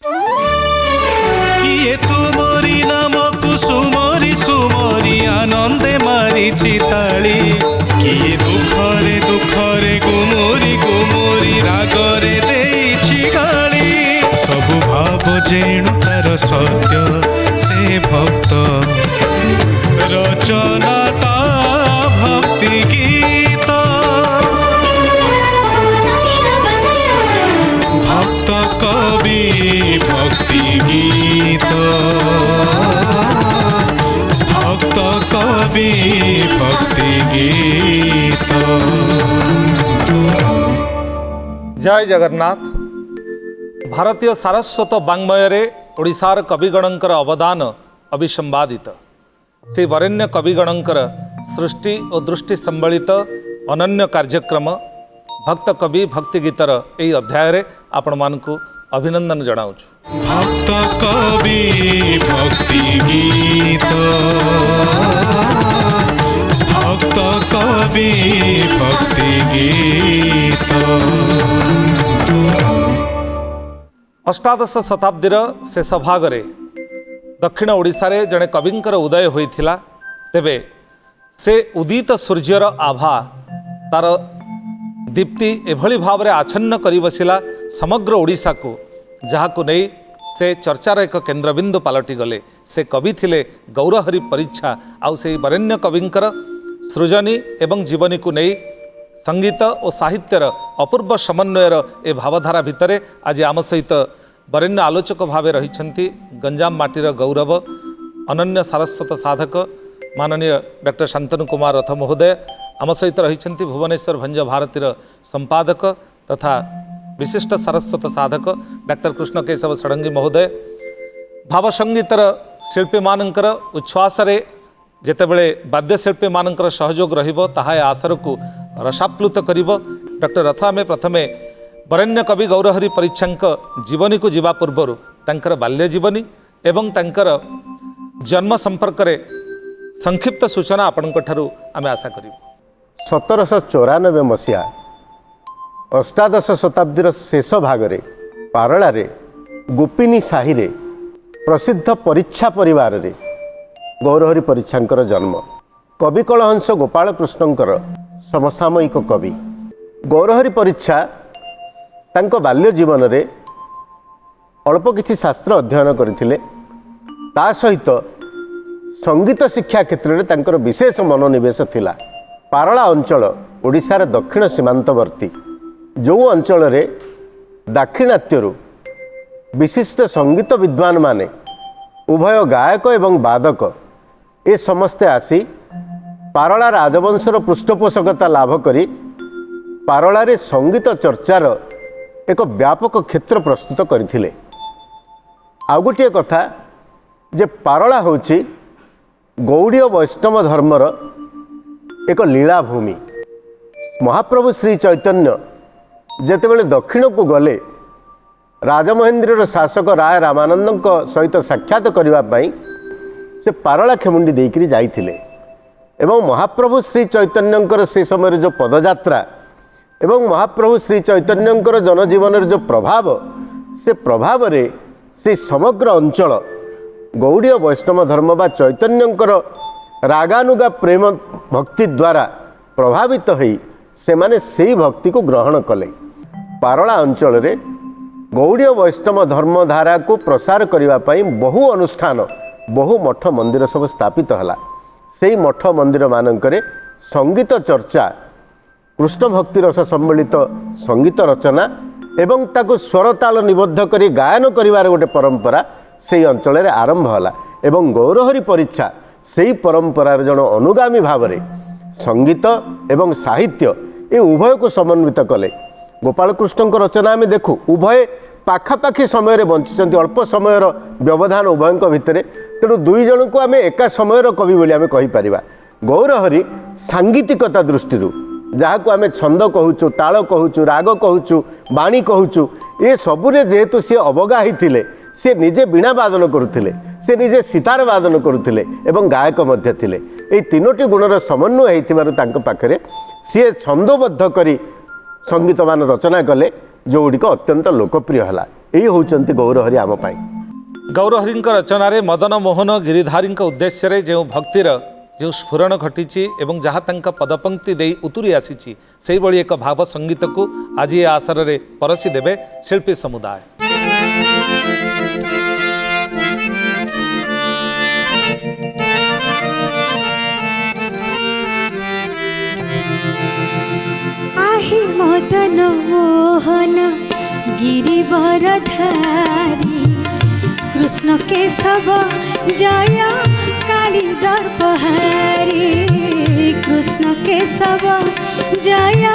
किए तुमरी नाम कुसुमरी सुमरी आनंदे मारिछि ताली किए दुखरे दुखरे गुमुरी गुमुरी रागरे देइछि गाली सबु भाव जेणु तार सत्य से भक्त रचना ता भक्ति गीत भक्त कवि भक्ति गीत भक्त कवि भक्ति गीत। जय जगन्नाथ। भारतीय सारस्वत वाङ्मय ओडिशार कविगणंकर अवदान अविसंवादित से वरेण्य कविगणंकर सृष्टि और दृष्टि संबलित अनन्य कार्यक्रम भक्त कवि भक्ति गीतर यही अध्याय आपण मानकु अभिनंदन जनाऊछु। भक्त कवि भक्ति गीत भक्त कवि भक्ति गीत। अष्टादश शताब्दीर शेष भागरे दक्षिण ओडिशा रे जड़े कविंकर उदय होइथिला तेबे से उदित सूर्यर आभा तार दीप्ति एभली भाव में आच्छन्न करी बसिला समग्र ओडिशा को जहाकु नहीं से चर्चार एक केन्द्रबिंदु पलटि गले। से कवि थिले गौरहरि परीक्षा आउ से वरेण्य कविंकर सृजनी एवं जीवनी को नहीं संगीत और साहित्यर अपूर्व समन्वयर ए भावधारा भितरे आज आम सहित वरेण्य आलोचक भाव रही गंजाम माटीर गौरव अनन्य सारस्वत साधक माननीय डॉक्टर शांतनु कुमार रथ महोदय आम सहित रही भुवनेश्वर भंज भारतीर संपादक तथा विशिष्ट सारस्वत साधक डॉक्टर कृष्ण केशव षडंगी महोदय भाव संगीतर शिल्पी मानकर उच्छ्वास जेतेबेले वाद्यशिल्पी मानकर सहयोग रहिबो ताहा आसर को रसाप्लुत करिबो। डॉक्टर रथ आमे प्रथमे वरेण्य कवि गौरहरि परीक्षांक जीवनी को जीवा पूर्वर तांकर बाल्य जीवनी एवं तांकर जन्म संपर्क रे संक्षिप्त सूचना आपनक ठारू आमे आशा करिबो। 1794 मसीहा अष्टादश शताब्दीर शेष भागरे पारलारे गोपिनी साही रे प्रसिद्ध परीक्षा परिवार रे गौरहरि परीक्षांकर जन्म। कवि कलहंस गोपाल कृष्णंकर समसामयिक कवि गौरहरि परीक्षा तांको बाल्य जीवन रे अल्प किछि शास्त्र अध्ययन करथिले ता सहित संगीत शिक्षा क्षेत्र में तांकर विशेष मनोनिवेश थिला। पारला अंचल ओडिशार दक्षिण सीमांतवर्ती जो अंचल रे दाक्षिणात्यरु विशिष्ट संगीत विद्वान माने उभय गायक एवं वादक ए समस्ते आसी पारला राजवंशर पृष्ठपोषकता लाभ करी पारला रे संगीत चर्चार एक व्यापक क्षेत्र प्रस्तुत करथिले। आउ गोटे कथा जे पारला होछि गौड़ीय वैष्णव धर्मर एक लीलाभूमि। महाप्रभु श्री चैतन्य जेतेबेले दक्षिण को गले राजमहेंद्र शासक राय रामानंद सहित साक्षात करने से पारला खेमुंडी देकरी जाइथिले एवं महाप्रभु श्री चैतन्यंकर से समय जो पदयात्रा एवं महाप्रभु श्री चैतन्यंकर जनजीवन जो प्रभाव से प्रभाव रे से समग्र अंचल गौड़ीय वैष्णव धर्म बा चैतन्यंकर रागानुगा प्रेम भक्ति द्वारा प्रभावित होई से माने सेही भक्ति को ग्रहण कले। पारला अंचल रे गौड़ीय वैष्णव धर्मधारा को प्रसार करने बहु अनुष्ठान बहु मठ मंदिर सब स्थापित है। से मठ मंदिर मानकरे संगीत चर्चा कृष्ण भक्ति रस सम्मिलित संगीत रचना एवं ताको स्वर ताल निबद्ध करी गायन करिवार गोटे परंपरा से अंचल रे आरंभ होला एवं गौरहरि परीक्षा से परंपरार जन अनुगामी भाव में संगीत एवं साहित्य ये उभय को समन्वित कले। गोपाल कृष्ण रचना आम देखू उभय पाखापाखि समय बंची अल्प समय व्यवधान उभय भितर तेणु दुई जन को आम एका समय कवि बोली आम कहीपर। गौरहरि सांगीतिकता दृष्टि जहाँ को आम छंद कहूँ ताल कहूँ राग कहूँ बाणी कहूँ ये सबुरे जेहेतु सी अवगाही थिले सी निजे वीणा वादन करुले से निजे सितार वादन करुले एवं गायक मध्य थिले। ये तीनोटी गुणर समन्वय होता पाखे सी छंदबद्ध करी संगीत मान रचना कले जो गुड़िक अत्यंत लोकप्रिय है। यही होउचंती गौरहरि आम पाई। गौरहरी रचन मदन मोहन गिरिधारी उद्देश्य जो भक्तिर जो स्फुरण घटी एवं जहाँ तंक पदपंक्ति दे उतुरी आसी से भली एक भाव संगीत को आज ये आसर में परसी देवे शिल्पी समुदाय। आहि मदन मोहन गिरिवर धारी कृष्ण केशव जय काली दर्पहारी कृष्ण केशव जय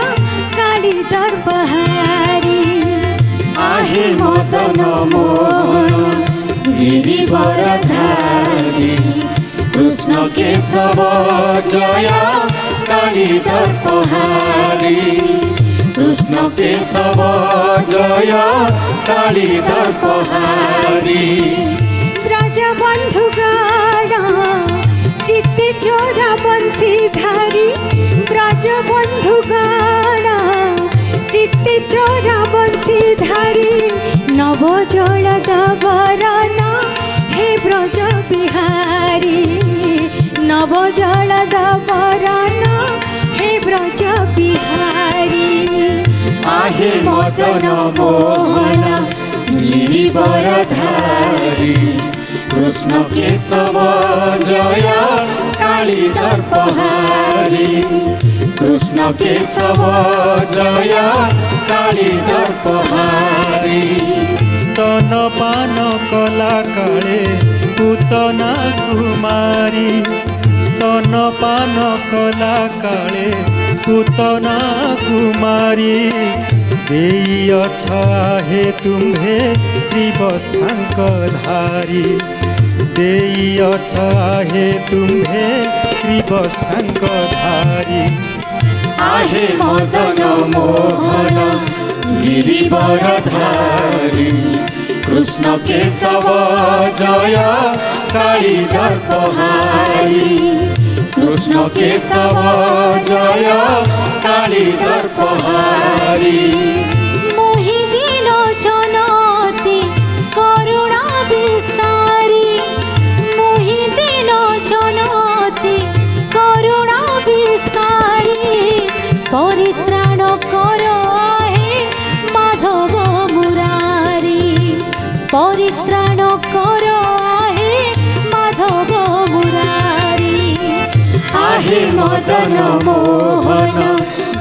काली दर्पहारी आहि मदन मोहन गिरिवर धारी कृष्ण केशव जय काली दर्पहारी कृष्ण केशव जय काली दर्पहारी ब्रजबंधुगण चित्ते चोरा बंशीधारी ब्रजबंधुगण चित्ते चोरा बंशीधारी नव जल दबरन हे ब्रज बिहारी नव जल दबरन हे ब्रज बिहारी आहे मदन मोहन गिरिवर धारी कृष्ण केशव जय काली दर्पहारी कृष्ण केशव जय काली दर्पहारी स्तनपान कला काले पूतना कुमारी स्तनपान कला काले पूतना कुमारी देई अच्छा हे तुम्हे श्री वत्सांक धारी देई अच्छा हे तुम्हे श्री वत्सांक धारी आहे मदन मोहन गिरिवर धारी कृष्ण केशव जय काली दर्पहारी कृष्ण केशव जय काली दर्पहारी मोहिनी लोचनती करुणा विस्तारी मोहिनी लोचनती करुणा विस्तारी परित्राण कर हे माधव मुरारी परित्राण कर हे माधव मुरारी आहे मदन मोहन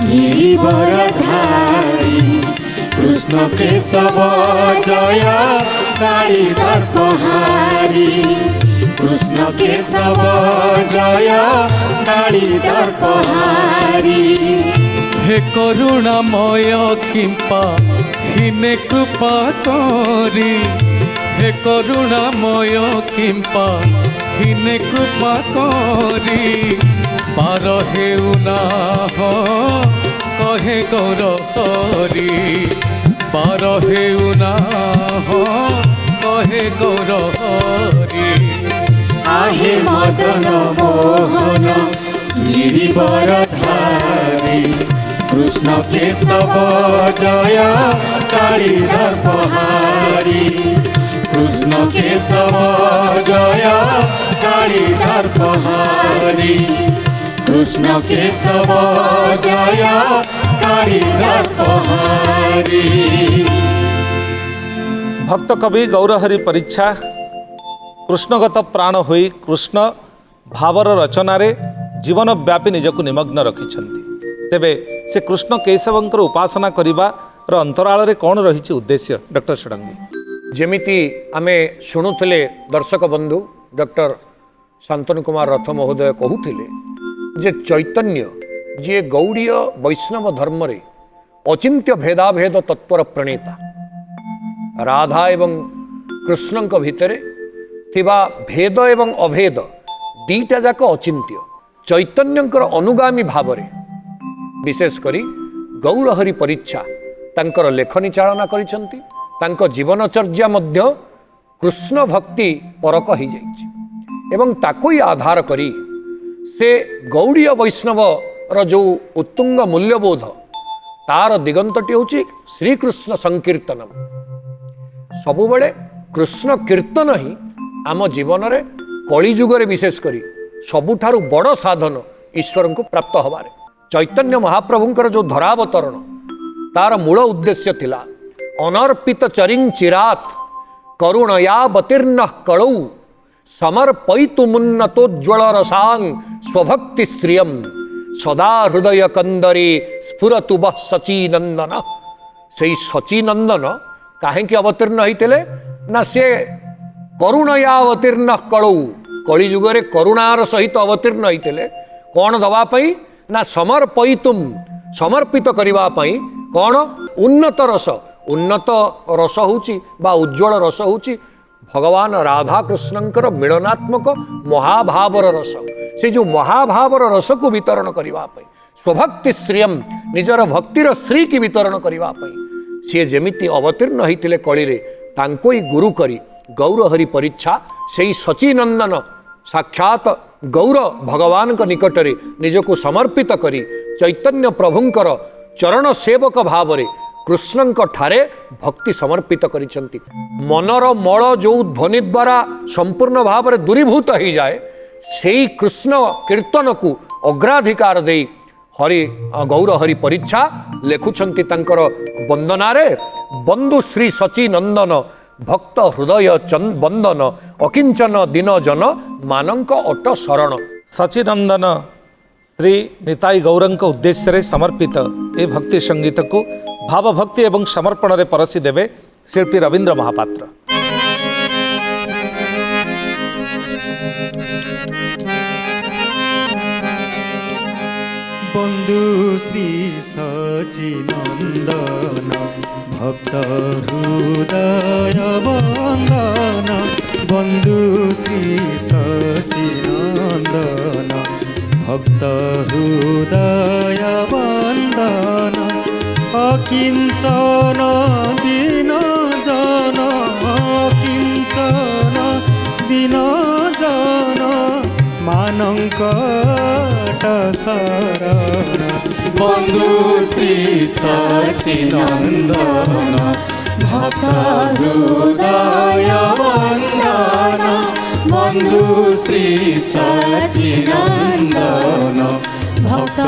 गिरिवर धारी कृष्ण केशव जय काली दर्पहारी कृष्ण केशव जय काली दर्पहारी हे करुणामय किंपा हिने कृपा करी हे करुणामय किंपा हिने कृपा करी पार हेउना कहे गौर हरि पार हेउना कहे गौर हरि आहे मदन मोहन गिरिवर धारी कृष्ण केशव जय काली दर्पहारी कृष्ण केशव जय काली दर्पहारी कृष्ण केशव जय काली दर्पहारी। भक्त कवि गौरहरि परीक्षा कृष्णगत प्राण होई कृष्ण भावर रचनारे जीवन व्यापी निजक निमग्न रखिछन्ति। तेबे से कृष्ण केशवंकर उपासना करिबार अंतराल रे कौन रही उद्देश्य डॉक्टर षडंगी? जेमिति आमे शुणुले दर्शक बंधु डॉक्टर शांतनु कुमार रथ महोदय कहूथिले जे चैतन्य जी गौड़ीय वैष्णव धर्म रे अचिंत्य भेदाभेद तत्पर प्रणेता राधा एवं कृष्णंक भितरे थिबा भेद एवं अभेद दीटा जाक अचिंत्य चैतन्यंकर अनुगामी भावरे विशेष करी गौरहरि परीक्षा तांकर लेखनी चालना करिसंती तांको जीवनचर्या मध्य कृष्ण भक्ति परक हो जाइछि एवं ताकोई आधार करी से गौड़ीय वैष्णव रो जो उत्तुंग मूल्यबोध तार दिगंतटी होछि श्रीकृष्ण संकीर्तनम ସବୁବେଳେ କୃଷ୍ଣ କୀର୍ତ୍ତନ ହିଁ ଆମ ଜୀବନରେ କଳିଯୁଗରେ ବିଶେଷ କରି ସବୁଠାରୁ ବଡ଼ ସାଧନ ଈଶ୍ୱରଙ୍କୁ ପ୍ରାପ୍ତ ହେବାରେ। ଚୈତନ୍ୟ ମହାପ୍ରଭୁଙ୍କର ଯେଉଁ ଧରାବତରଣ ତାର ମୂଳ ଉଦ୍ଦେଶ୍ୟ ଥିଲା ଅନର୍ପିତ ଚରିଂ ଚିରାତ୍ କରୁଣୟାବତୀର୍ଣ୍ଣ କଳୌ ସମର୍ପୟିତୁମୁନ୍ନତୋଜ୍ଜ୍ୱଳ ରସାଂ ସ୍ୱଭକ୍ତି ଶ୍ରିୟମ୍ ସଦା ହୃଦୟ କନ୍ଦରେ ସ୍ଫୁରତୁ ବଃ ସଚିନନ୍ଦନ। ସେଇ ସଚିନନ୍ଦନ କାହିଁକି ଅବତୀର୍ଣ୍ଣ ହେଇଥିଲେ ନା ସେ କରୁଣୟା ଅବତୀର୍ଣ୍ଣ କଳୌ କଳିଯୁଗରେ କରୁଣାର ସହିତ ଅବତୀର୍ଣ୍ଣ ହେଇଥିଲେ। କ'ଣ ଦେବା ପାଇଁ ନା ସମର୍ପୟିତୁମ୍ ସମର୍ପିତ କରିବା ପାଇଁ। କ'ଣ ଉନ୍ନତ ରସ, ଉନ୍ନତ ରସ ହେଉଛି ବା ଉଜ୍ଜଳ ରସ ହେଉଛି ଭଗବାନ ରାଧାକୃଷ୍ଣଙ୍କର ମିଳନାତ୍ମକ ମହାଭାବର ରସ। ସେ ଯେଉଁ ମହାଭାବର ରସକୁ ବିତରଣ କରିବା ପାଇଁ ସ୍ୱଭକ୍ତି ଶ୍ରିୟମ୍ ନିଜର ଭକ୍ତିର ଶ୍ରୀକି ବିତରଣ କରିବା ପାଇଁ ସିଏ ଯେମିତି ଅବତୀର୍ଣ୍ଣ ହେଇଥିଲେ କଳିରେ ତାଙ୍କୁ ହିଁ ଗୁରୁ କରି ଗୌରହରି ପରୀକ୍ଷା ସେଇ ସଚିନନ୍ଦନ ସାକ୍ଷାତ ଗୌର ଭଗବାନଙ୍କ ନିକଟରେ ନିଜକୁ ସମର୍ପିତ କରି ଚୈତନ୍ୟ ପ୍ରଭୁଙ୍କର ଚରଣ ସେବକ ଭାବରେ କୃଷ୍ଣଙ୍କ ଠାରେ ଭକ୍ତି ସମର୍ପିତ କରିଛନ୍ତି। ମନର ମଳ ଯେଉଁ ଧ୍ୱନି ଦ୍ୱାରା ସମ୍ପୂର୍ଣ୍ଣ ଭାବରେ ଦୂରୀଭୂତ ହେଇଯାଏ ସେଇ କୃଷ୍ଣ କୀର୍ତ୍ତନକୁ ଅଗ୍ରାଧିକାର ଦେଇ ହରି ଗୌର ହରି ପରୀକ୍ଷା ଲେଖୁଛନ୍ତି ତାଙ୍କର ବନ୍ଦନାରେ ବନ୍ଧୁ ଶ୍ରୀ ସଚିନନ୍ଦନ ଭକ୍ତ ହୃଦୟ ବନ୍ଦନ ଅକିଞ୍ଚନ ଦିନ ଜନ ମାନଙ୍କ ଅଟ ଶରଣ। ସଚିନନ୍ଦନ ଶ୍ରୀ ନିତାଇ ଗୌରଙ୍କ ଉଦ୍ଦେଶ୍ୟରେ ସମର୍ପିତ ଏ ଭକ୍ତି ସଙ୍ଗୀତକୁ ଭାବଭକ୍ତି ଏବଂ ସମର୍ପଣରେ ପରସି ଦେବେ ଶିଳ୍ପୀ ରବୀନ୍ଦ୍ର ମହାପାତ୍ର। বন্ধু শ্রী সচিনন্দন ভক্ত হৃদয় বন্দন বন্ধু শ্রী সচিনন্দন ভক্ত হৃদয় বন্দন অকিঞ্চন দিন জন অকিঞ্চন দিন জন মানঙ্কট শরণ বন্ধু শ্রী সচিনন্দন ভক্ত হৃদয় বন্দন বন্ধু শ্রী সচিনন্দন ভক্ত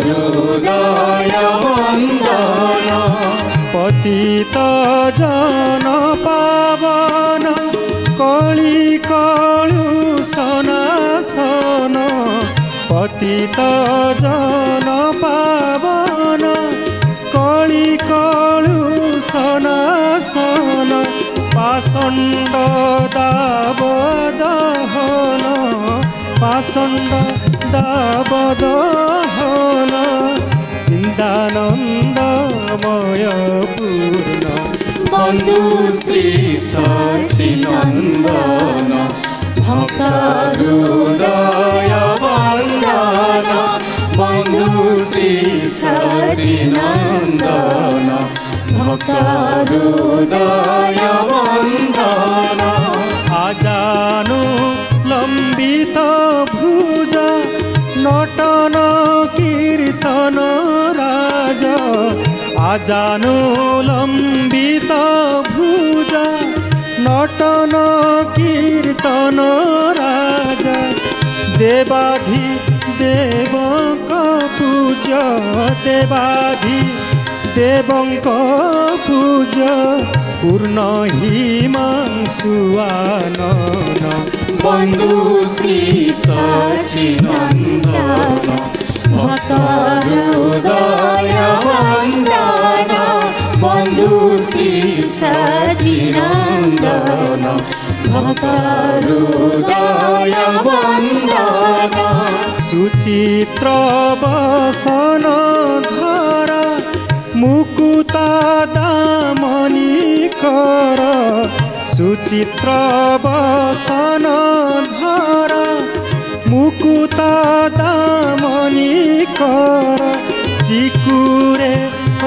হৃদয় বন্দন পতিত জন পাবন কলি কলু সনাসন পতিত জন পাবন কলি কলু সনাসন পাষণ্ড দাবদহন পাষণ্ড দাবদহন চিন্তানন্দময় পূর্ণ বন্ধু শ্রী সচিনন্দন ভক্ত হৃদয় বন্দন বন্ধু শ্রী সচিনন্দন ভক্ত হৃদয় বন্দন আজানু লম্বিত ভুজ নটন কীর্তন রাজ আজানু লম্বিত ভুজ নটন কীর্তন রাজ দেবাধি দেবঙ্ক পূজ দেবাধি দেবঙ্ক পূজ পূর্ণ হিমাংশুয়ানন বন্ধু শ্রী সচিনন্দন ভক্ত হৃদয় বন্দন বন্ধু শ্রী সচিনন্দন ভক্ত হৃদয় বন্দন সুচিত্র বসন ধর মুকুতা দামনি কর সুচিত্র বসন ধর মুকুতা দামনি কর চিকুরে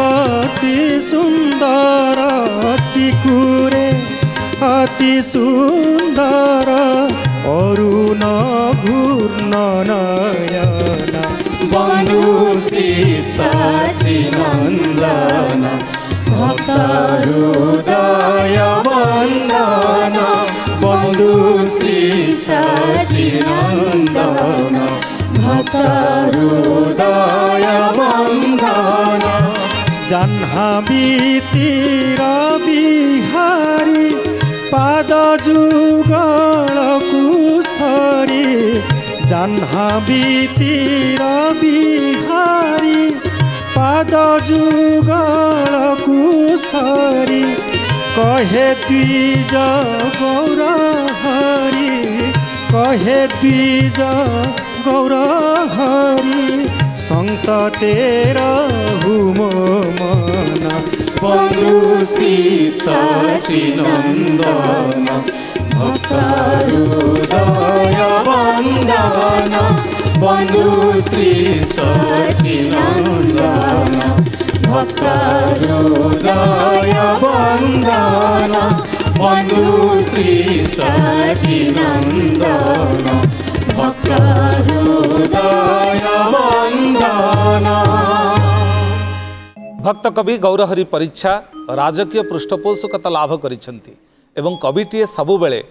অতি সুন্দর চিকুরে অতি সুন্দর অরুণ ঘূর্ণ নয়ন বন্ধু শ্রী সচিনন্দন ভক্ত হৃদয় बंधु श्री सचिनंदन भक्त हृदय बंदन जाह्नवी तीर बिहारी पाद जुगल कुसरी जाह्नवी तीर बिहारी पाद जुगल कुसरी कहे द्विज गौर हरि कहे द्विज गौर हरि संत तेरा हुमो मना बंधु श्री सचिनंदन भक्त हृदय बंदन बंधु श्री सचिनंदन भक्त हृदय बंदन बंधु श्री सचिनंदन भक्त हृदय बंदन। भक्त कवि गौरहरि परीक्षा राजकीय पृष्ठपोषकता लाभ करिसेंती एवं कविटीए सबुबेले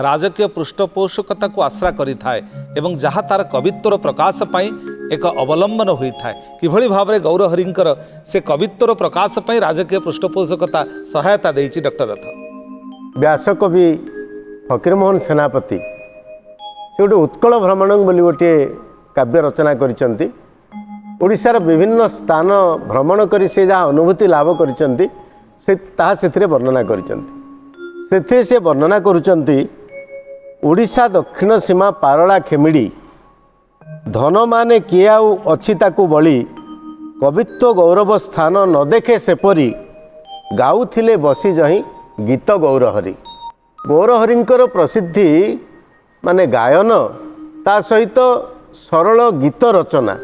राजकीय पृष्ठपोषकता को आश्रा करिथाए एवं जहाँ तार कवित्वर प्रकाश पाई एक अवलंबन होइथाए किभଳି भाबरे गौरहरिंकर से कवित्वर प्रकाश पाई राजकीय पृष्ठपोषकता सहायता देइछि डॉक्टर रथ। व्यासकवि फकीरमोहन सेनापति से गोटे उत्कल भ्रमण बोली गोटे काव्य रचना करिसेंती ओडिशार विभिन्न स्थान भ्रमण करी से जहाँ अनुभूति लाभ करिसेंती से ताहा सेथिरे वर्णना करिसेंती सेथिरे से वर्णना करुचंती ओडिशा दक्षिण सीमा पारला खेमिड़ी धन माने किए आउ अछि ताकू बळी कवित्व गौरव स्थान न देखे सेपरी गाउथिले बसी जही गीत गौरहरि गौरहरिंकर प्रसिद्धि माने गायन ता सहित सरल गीत रचना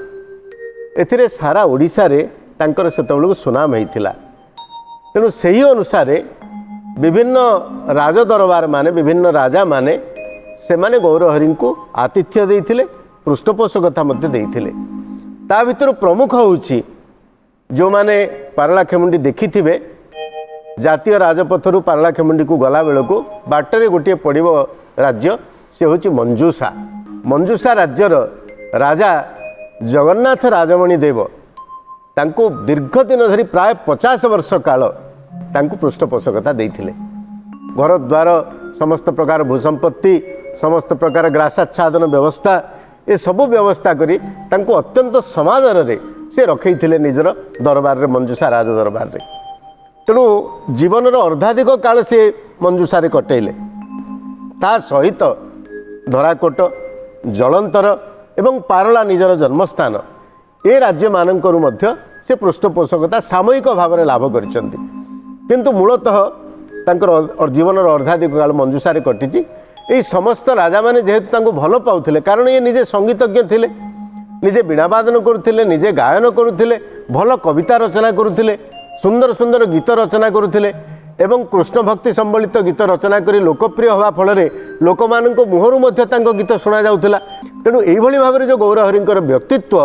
एथिरे सारा ओडिशा रे तांकर सेतबेलକୁ सुनाम हेइथिला तेणु सही अनुसार विभिन्न राजदरबार माने विभिन्न राजा माने से माने गौरहरि को आतिथ्य देइथिले पृष्ठपोषकता मध्य देइथिले ता भितर प्रमुख होउछि जो माने पारला खेमुंडी देखिथिबे जातीय राजपथरु पारला खेमुंडी को गला बेलको बाटरे गोटे पड़िबो राज्य से होछि मंजूषा मंजूषा राज्यर राजा जगन्नाथ राजमणि देव तांको दीर्घ दिन धरी प्राय 50 वर्ष काल तांको पृष्ठपोषकता देइथिले घर द्वार समस्त प्रकार भूसंपत्ति समस्त प्रकार ग्रासाच्छादन व्यवस्था ए सबु व्यवस्था करी तांको अत्यंत समादर रे से रखैथिले निजर दरबार रे मंजूषा राज दरबार रे तेणु जीवन अर्धाधिक काल से मंजूषा रे कटेइले ता सहित धराकोट जलंतर एवं पारला निजर जन्मस्थान ए राज्य मानकरु मध्य से पृष्ठपोषकता सामूहिक भाव में लाभ करिसेंती किंतु मूलतः तांकर जीवन अर्धाधिक काल मंजूषा रे कटिची एई समस्त राजा माने जेहेतु तांको भल पाउथिले कारण ये निजे संगीतज्ञ थिले निजे वीणावादन करुथिले निजे गायन करुथिले भल कविता रचना करुथिले सुंदर सुंदर गीत रचना करुथिले एवं कृष्ण भक्ति संबलित गीत रचना करी लोकप्रिय हवा फल लोक मानक मुहरु मध्य तांको गीत सुना जाउथिला तेणु एइभଳି भाबरे जो गौरहरिंकर व्यक्तित्व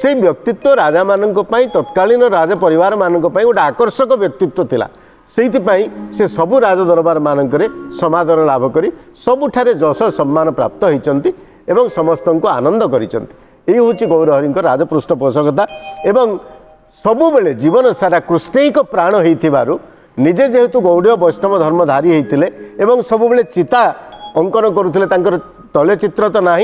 से व्यक्तित्व राजा मानक पई तत्कालीन राज परिवार मानक पई गोटे आकर्षक व्यक्तित्व थिला सेइथिपाई से सबु राज दरबार मानकरे समादर लाभ करी सबुठारे जश सम्मान प्राप्त होइचंती एवं समस्तंको आनंद करिचंती एई होछि गौरहरिंकर राज पृष्ठपोषकता एवं सबुबेले जीवन सारा कृष्णैक प्राण होइथिबारु निजे जेहेतु गौड़ीय वैष्णव धर्मधारी होते एवं सबुबले चिता अंकन करुले तले चित्र तो ना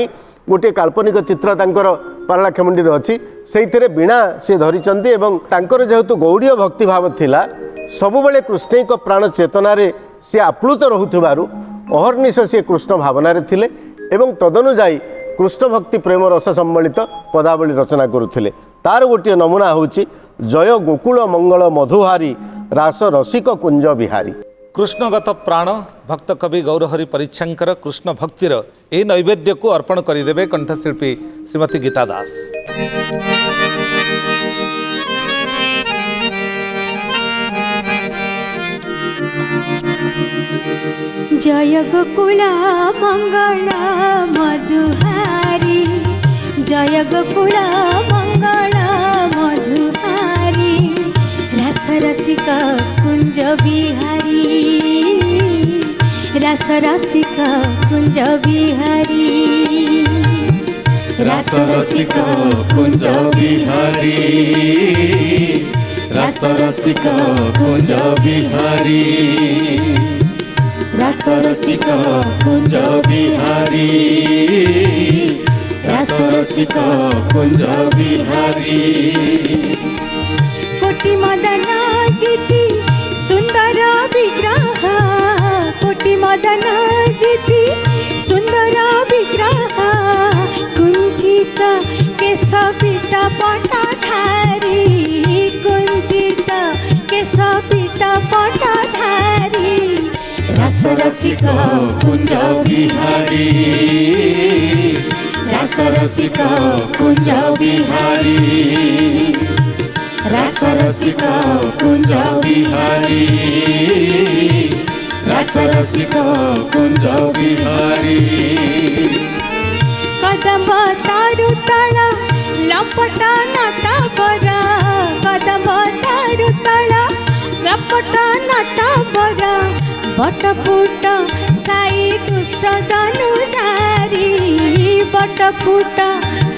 गोटे काल्पनिक चित्र तांकर पारला खेमुंडी अच्छी से वीणा से धरिचंती एवं तांकर जेहेतु गौड़ीय भक्तिभाव थिला सबुबले कृष्णैक प्राण चेतनारे से आप्लुत रहुथिबारु अहर्निश से कृष्ण भावनारे थिले एवं तदनुजाई कृष्ण भक्ति प्रेम रस सम्मिलित पदावली रचना करुथिले तार गोटे नमूना होछि जय गोकुल मंगल मधुहारी रास रसिक कुंज बिहारी कृष्णगत प्राण भक्त कवि गौरहरि परीक्षांकर कृष्ण भक्तिर ए नैवेद्य को अर्पण करदेवे कंठशिल्पी श्रीमती गीता दास। जय गोकुल मंगल मधुहारी जय गोकुल मंगल मधुहारी रास रसिक कुंज बिहारी रास रसिक कुंज बिहारी रास रसिक कुंज बिहारी रास रसिक कुंज बिहारी रास रसिक कुंज बिहारी रास रसिक कुंज बिहारी कोटि मदन जिति सुंदर विग्रह कोटि मदन जिति सुंदर विग्रह कुंचित केश पीठ पटधारी कुंचित केश पीठ पटधारी रास रसिक कुंज बिहारी रास रसिक कुंज बिहारी रास रसिक कुंज बिहारी रास रसिक कुंज बिहारी कदम तारु तल लपट नट बर कदम तारु तल लपट नट बर बटपुट साई दुष्ट धनुजारी बटपुट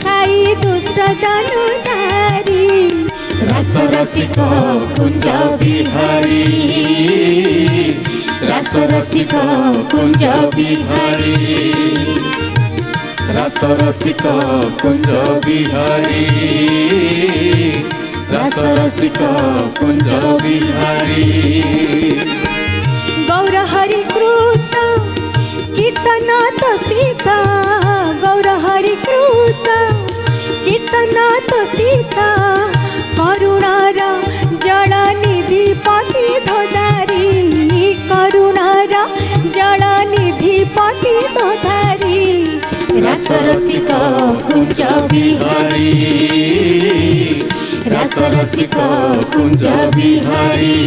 साई दुष्ट धनुजारी रास रसिक कुंज बिहारी रास रसिक कुंज बिहारी रास रसिक कुंज बिहारी रास रसिक कुंज बिहारी गौर हरि कृत कीर्तन तो सीता गौर हरि कृत कीर्तन तो सीता करुणार जल निधि पति धोधारी करुणार जल निधि पति धोधारी रास रसिक कुंज बिहारी रास रसिक कुंज बिहारी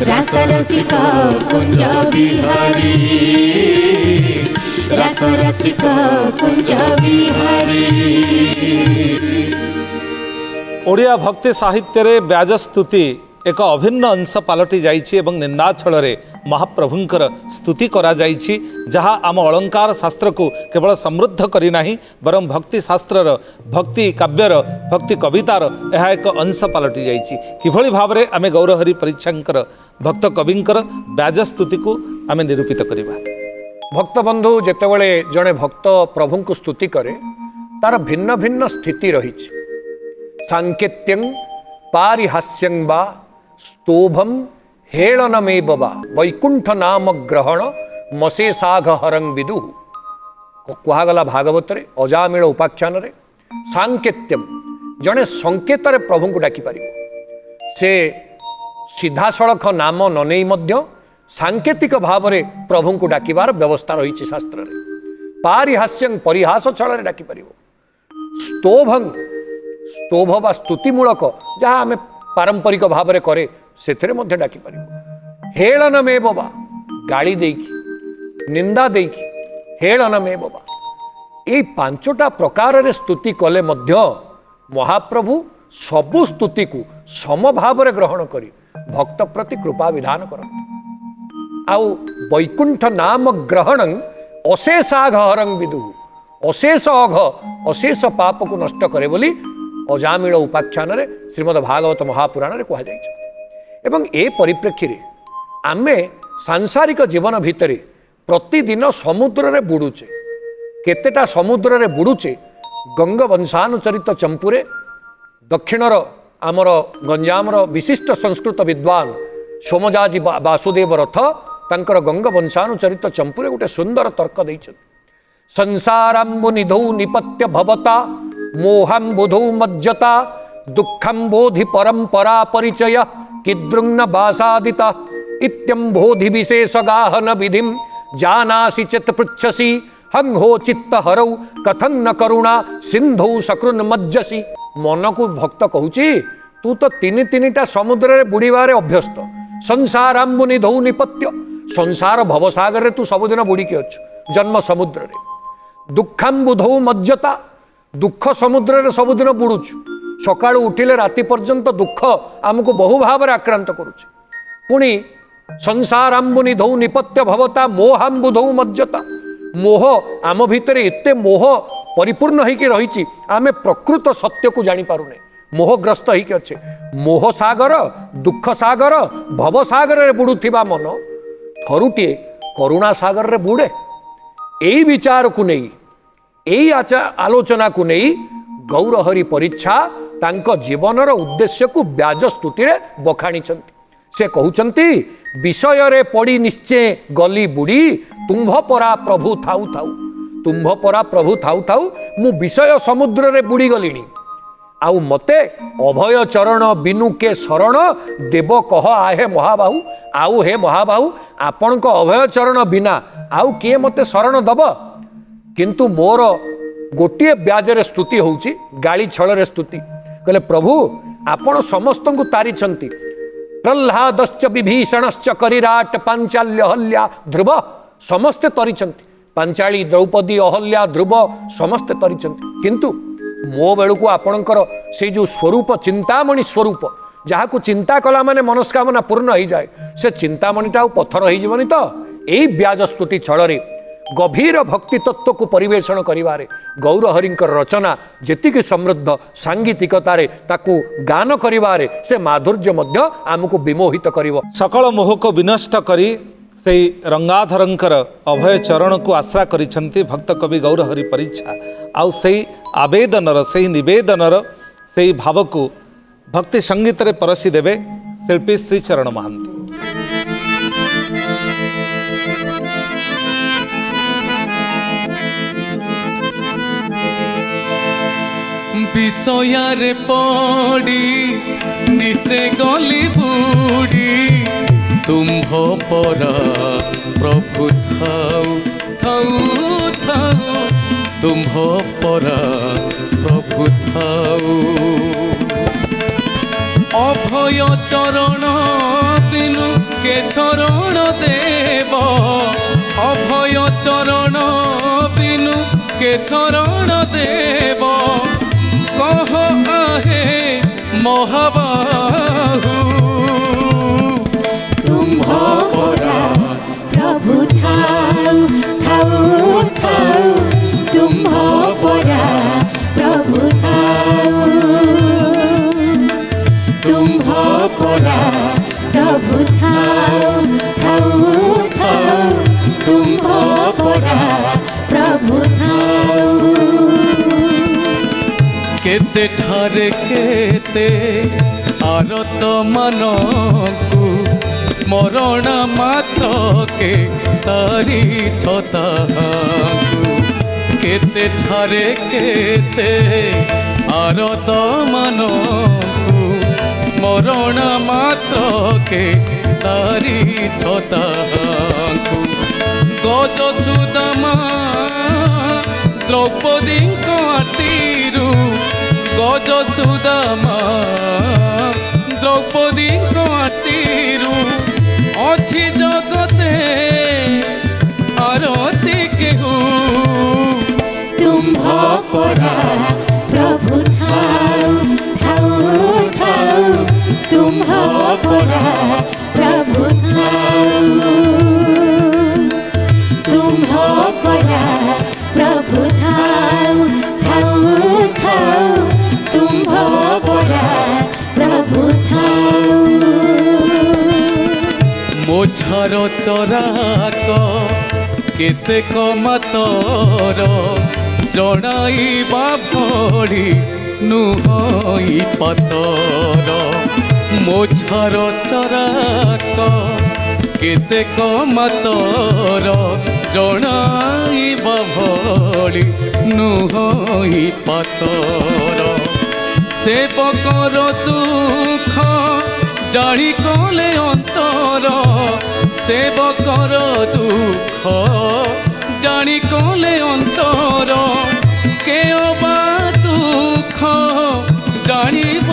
रास रसिक कुंज बिहारी रास रसिक कुंज बिहारी ओडिया भक्ति साहित्य रे ब्याजस्तुति एक अभिन्न अंश पलटि जाइछि एवं निंदाछଳରେ महाप्रभुंकर स्तुति करा जाइछि जहाँ आम अलंकार शास्त्र को केवल समृद्ध करी नाही बरं भक्ति शास्त्रर भक्ति काव्यर भक्ति कवितार यह एक अंश पलटि जाइछि किभଳି भाबरे आमे गौरहरि परीक्षांकर भक्त कविंकर ब्याजस्तुति को आमे निरूपित करिबा। भक्त बंधु जेतेबेले जड़े भक्त प्रभु को स्तुति करे तार भिन्न भिन्न स्थिति रही सांकेत्यं पारिहास्यं वा स्तोभम हेलनमेव वा वैकुंठ नाम ग्रहण मशेषाघ हरं विदु कुहागला भागवत रे अजामिल उपाख्यान रे सांकेत्यम जड़े संकेत प्रभु को डाकी पार से सीधा सड़क नाम न नहीं मध्य सांकेतिक भाव में प्रभु को डाकिबार व्यवस्था रही शास्त्र रे पारिहास्यं परिहास छल डाकी पार स्तोभं स्तोभ बा स्तुतिमूलक जहाँ आम पारंपरिक भाव में करे से डाकी पार हेलनमेव वा गाड़ी देकी निंदा देकी हेलनमेव वा ये पांचटा प्रकार रे स्तुति कले मध्य महाप्रभु सबु स्तुति को समभाव ग्रहण करी भक्त प्रति कृपा विधान करते आउ वैकुंठ नाम ग्रहण अशेषाघ हरं विदु अशेष अघ अशेष पाप को नष्ट करे बोली अजामिल उपाख्यान रे श्रीमद् भागवत महापुराण रे कहा जाइछ एवं ए परिप्रेक्षी रे आमे सांसारिक जीवन भितर प्रतिदिन समुद्र रे बुड़ुचे केतेटा समुद्र रे बुड़ुचे गंगवंशानुचरित चंपुरे दक्षिणर आमर गंजामर विशिष्ट संस्कृत विद्वान सोमजाजी वासुदेव रथ तांकर गंगवंशानुचरित चंपुरे गोटे सुंदर तर्क दैछन संसाराम्बुनिधौ निपत्य भवता मोहाम्बुधौ मज्जता दुःखं बोधि परंपरा परिचय किदृङ्न वासादिता इत्यं बोधि विशेषगाहन विधिं जानासि चेत् पृच्छसि हंहो चित्त हरौ कथं न करुणा सिंधौ सकृन् मज्जसि मन को भक्त कहूची तू तो तीन समुद्र रे बुड़ीबारे अभ्यस्त संसाराम्बुनिधौ निपत्य संसार भवसागर रे तू सबुदिन बुड़ीकी अच्छु जन्म समुद्र रे दुःखाम्बुधौ मज्जता दुख समुद्र रे सबुदिन बुड़ुचु सकाळु उठिले राति पर्यंत दुख आमको बहु भाव आक्रांत करुचे पुणी संसाराम्बुनिधौ निपत्य भवता मोहाम्बुधौ मज्जता। मोह आम भितर एते मोह परिपूर्ण होइके रही आमे प्रकृत सत्य को जानी पारुने, मोहग्रस्त होइके अच्छे। मोह सागर, दुख सागर, भव सागर रे बुड़ुथिबा मन थरुटिए करुणा सागर रे बुड़े। एई विचार को नहीं, एई आलोचना को नहीं गौरहरि परीक्षा तांको जीवनर उद्देश्य को ब्याज स्तुति रे बखाणी छंती। से कहउचंती विषय रे पड़ी निश्चय गली बुड़ी, तुम्भ परा प्रभु थाउ थाउ। तुम्भ परा प्रभु थाउ थाउ मु विषय समुद्र रे बुड़ी गलिनी, आउ मते अभय चरण बिनु के शरण देव कह आहे महाबाहु। आउ हे महाबाहु आपण को अभय चरण बिना आउ किए मते शरण दब। किंतु मोर गोटे ब्याजरे स्तुति होउची, गाली छଳରେ स्तुति। कहले प्रभु आपण समस्त को तारी छंती, प्रह्लादश्च विभीषणश्च करिराट पांचाल्य अहल्या ध्रुव समस्ते तरिछंती। पांचाली द्रौपदी अहल्या ध्रुव समस्ते तरिछंती। किंतु मो बेलू आपणकर से जो स्वरूप चिंतामणि स्वरूप, जहाँ को चिंता कला माने मनस्कामना पूर्ण हो जाए, से चिंतामणिटा पथर हो जीवनी। तो यही ब्याज स्तुति छଳରେ गभीर भक्ति तत्व को परिवेषण करिवारे गौरहरिंकर रचना जेतिकी समृद्ध सांगीतिकतारे ताकू गान करिवारे से माधुर्य मध्य आमको विमोहित करिवो। सकल मोह को विनष्ट करी से रंगाधरंकर अभय चरण को आश्रा करिछंती भक्त कवि गौरहरि परीक्षा। आउ से आवेदनर से निवेदनर से भाव को भक्ति संगीत रे परसी देवे शिल्पी श्रीचरण महांती। विषय पड़ी निश्चय गली बुड़ी, तुम्भ परा प्रभु थाउ थाउ थाउ। तुम्भ परा प्रभु थाउ, अभय चरण बिनु के शरण देव। अभय चरण बिनु के शरण देव कह आहे महाबाहु। तुम्भ परा प्रभु थाउ थाउ थाउ। तुम्भ परा प्रभु थाउ। तुम्भ परा प्रभु थाउ थाउ थाउ। तुम्भ परा प्रभु थाउ। केते ठारे केते आरत मानकु स्मरण मात्र के तारी छताकु। केते ठारे केते आरत मानकु स्मरण मात्र के तारी छताकु। गज सुदामा द्रौपदी आतीरु, गज सुदामा द्रौपदी आतीरु। अछि जगते आरती केहू। तुम्भ परा प्रभु थाउ थाउ थाउ। तुम्भ परा प्रभु थाउ। तुम्भ परा प्रभु थाउ थाउ थाउ। तुम्भ परा प्रभु थाउ। मोछार चराक केतेक मातर जणाइबा भड़ी नुहई पातर। मोछार चराक केतेक मातर जणाइबा भड़ी नुहई पातर। सेवकर दुख जानी कले अंतर। सेवकर दुख जानी कले अंतर। के बा दुख जानिब।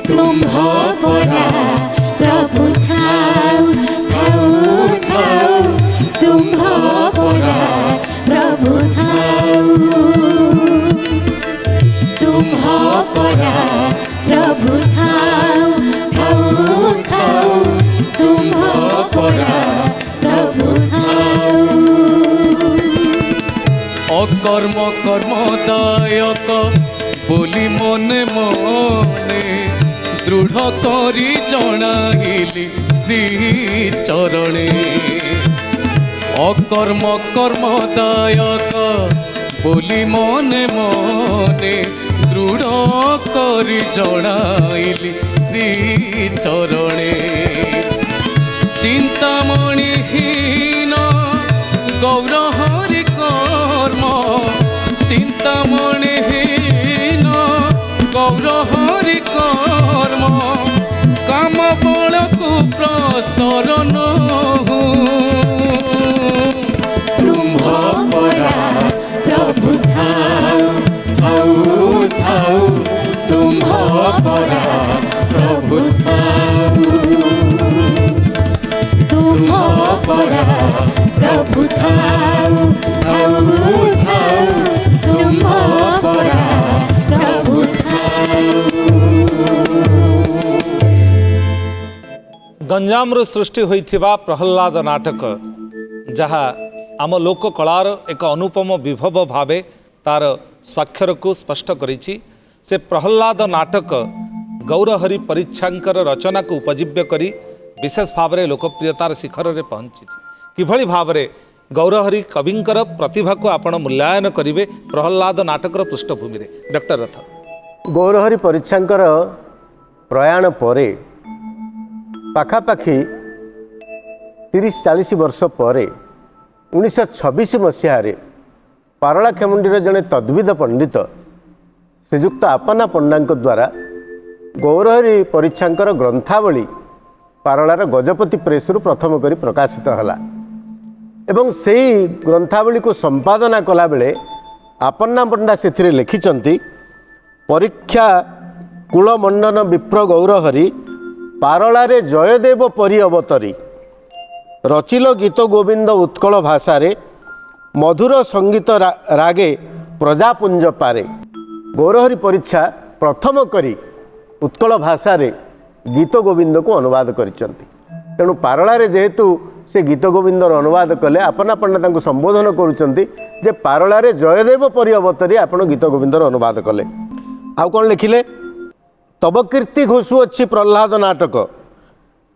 तुम्भ परा प्रभु थाउ थाउ थाउ। तुम्भ परा प्रभु थाउ। तुम्भ परा प्रभु थाउ थाउ थाउ। ଅକର୍ମ କର୍ମଦାୟକ ବୋଲି ମନେ ମନେ ଦୃଢ଼ କରି ଜଣାଇଲି ଶ୍ରୀ ଚରଣେ ଅକର୍ମ କର୍ମଦାୟକ ବୋଲି ମନେ ମନେ ଦୃଢ଼ କରି ଜଣାଇଲି ଶ୍ରୀ ଚରଣେ ଚିନ୍ତାମଣିହୀନ ଗୌର ହରି କର୍ମ ଚିନ୍ତାମଣିହୀନ ଗୌର ହରି କର୍ମ କାମ ବଳକୁ ପ୍ରସ୍ତର ନହୁ ତୁମ୍ଭ ପରା ପ୍ରଭୁ ଥାଉ ଥାଉ ଥାଉ ତୁମ୍ଭ ପରା ପ୍ରଭୁ ଥାଉ ତୁମ୍ଭ ପରା ପ୍ରଭୁ ଥାଉ ଥାଉ ଥାଉ ତୁମ୍ଭ ପରା ପ୍ରଭୁ ଥାଉ। ଗଞ୍ଜାମରୁ ସୃଷ୍ଟି ହୋଇଥିବା ପ୍ରହଲ୍ଲାଦ ନାଟକ ଯାହା ଆମ ଲୋକକଳାର ଏକ ଅନୁପମ ବିଭବ ଭାବେ ତାର ସ୍ୱାକ୍ଷରକୁ ସ୍ପଷ୍ଟ କରିଛି। ସେ ପ୍ରହଲ୍ଲାଦ ନାଟକ ଗୌରହରି ପରିଚ୍ଛାଙ୍କର ରଚନାକୁ ଉପଜୀବ୍ୟ କରି ବିଶେଷ ଭାବରେ ଲୋକପ୍ରିୟତାର ଶିଖରରେ ପହଞ୍ଚିଛି। କିଭଳି ଭାବରେ ଗୌରହରି କବିଙ୍କର ପ୍ରତିଭାକୁ ଆପଣ ମୂଲ୍ୟାୟନ କରିବେ ପ୍ରହଲ୍ଲାଦ ନାଟକର ପୃଷ୍ଠଭୂମିରେ ଡକ୍ଟର ରଥ? ଗୌରହରି ପରିଚ୍ଛାଙ୍କର ପ୍ରୟାଣ ପରେ ପାଖାପାଖି 30-40 ବର୍ଷ ପରେ 1926 ମସିହାରେ ପାରଳାଖେମୁଣ୍ଡିର ଜଣେ ତଦ୍ବିଦ ପଣ୍ଡିତ ଶ୍ରୀଯୁକ୍ତ ଆପନା ପଣ୍ଡାଙ୍କ ଦ୍ୱାରା ଗୌରହରି ପରିଚ୍ଛାଙ୍କର ଗ୍ରନ୍ଥାବଳୀ ପାରଳାର ଗଜପତି ପ୍ରେସ୍ରୁ ପ୍ରଥମ କରି ପ୍ରକାଶିତ ହେଲା ଏବଂ ସେହି ଗ୍ରନ୍ଥାବଳୀକୁ ସମ୍ପାଦନା କଲାବେଳେ ଆପନା ପଣ୍ଡା ସେଥିରେ ଲେଖିଛନ୍ତି, ପରୀକ୍ଷା କୁଳମଣ୍ଡନ ବିପ୍ର ଗୌରହରି ପାରଳାରେ ଜୟଦେବ ପରି ଅବତରୀ ରଚିଲ ଗୀତ ଗୋବିନ୍ଦ ଉତ୍କଳ ଭାଷାରେ ମଧୁର ସଙ୍ଗୀତ ରାଗେ ପ୍ରଜାପୁଞ୍ଜ ପାରେ। ଗୌରହରି ପରିଚ୍ଛା ପ୍ରଥମ କରି ଉତ୍କଳ ଭାଷାରେ ଗୀତ ଗୋବିନ୍ଦକୁ ଅନୁବାଦ କରିଛନ୍ତି। ତେଣୁ ପାରଳାରେ ଯେହେତୁ ସେ ଗୀତ ଗୋବିନ୍ଦର ଅନୁବାଦ କଲେ, ଆପନା ପଣ୍ଡା ତାଙ୍କୁ ସମ୍ବୋଧନ କରୁଛନ୍ତି ଯେ ପାରଳାରେ ଜୟଦେବ ପରି ଅବତରୀ ଆପଣ ଗୀତ ଗୋବିନ୍ଦର ଅନୁବାଦ କଲେ। ଆଉ କ'ଣ ଲେଖିଲେ? ତବ କୀର୍ତ୍ତି ଘୋଷୁଅଛି ପ୍ରହ୍ଲାଦ ନାଟକ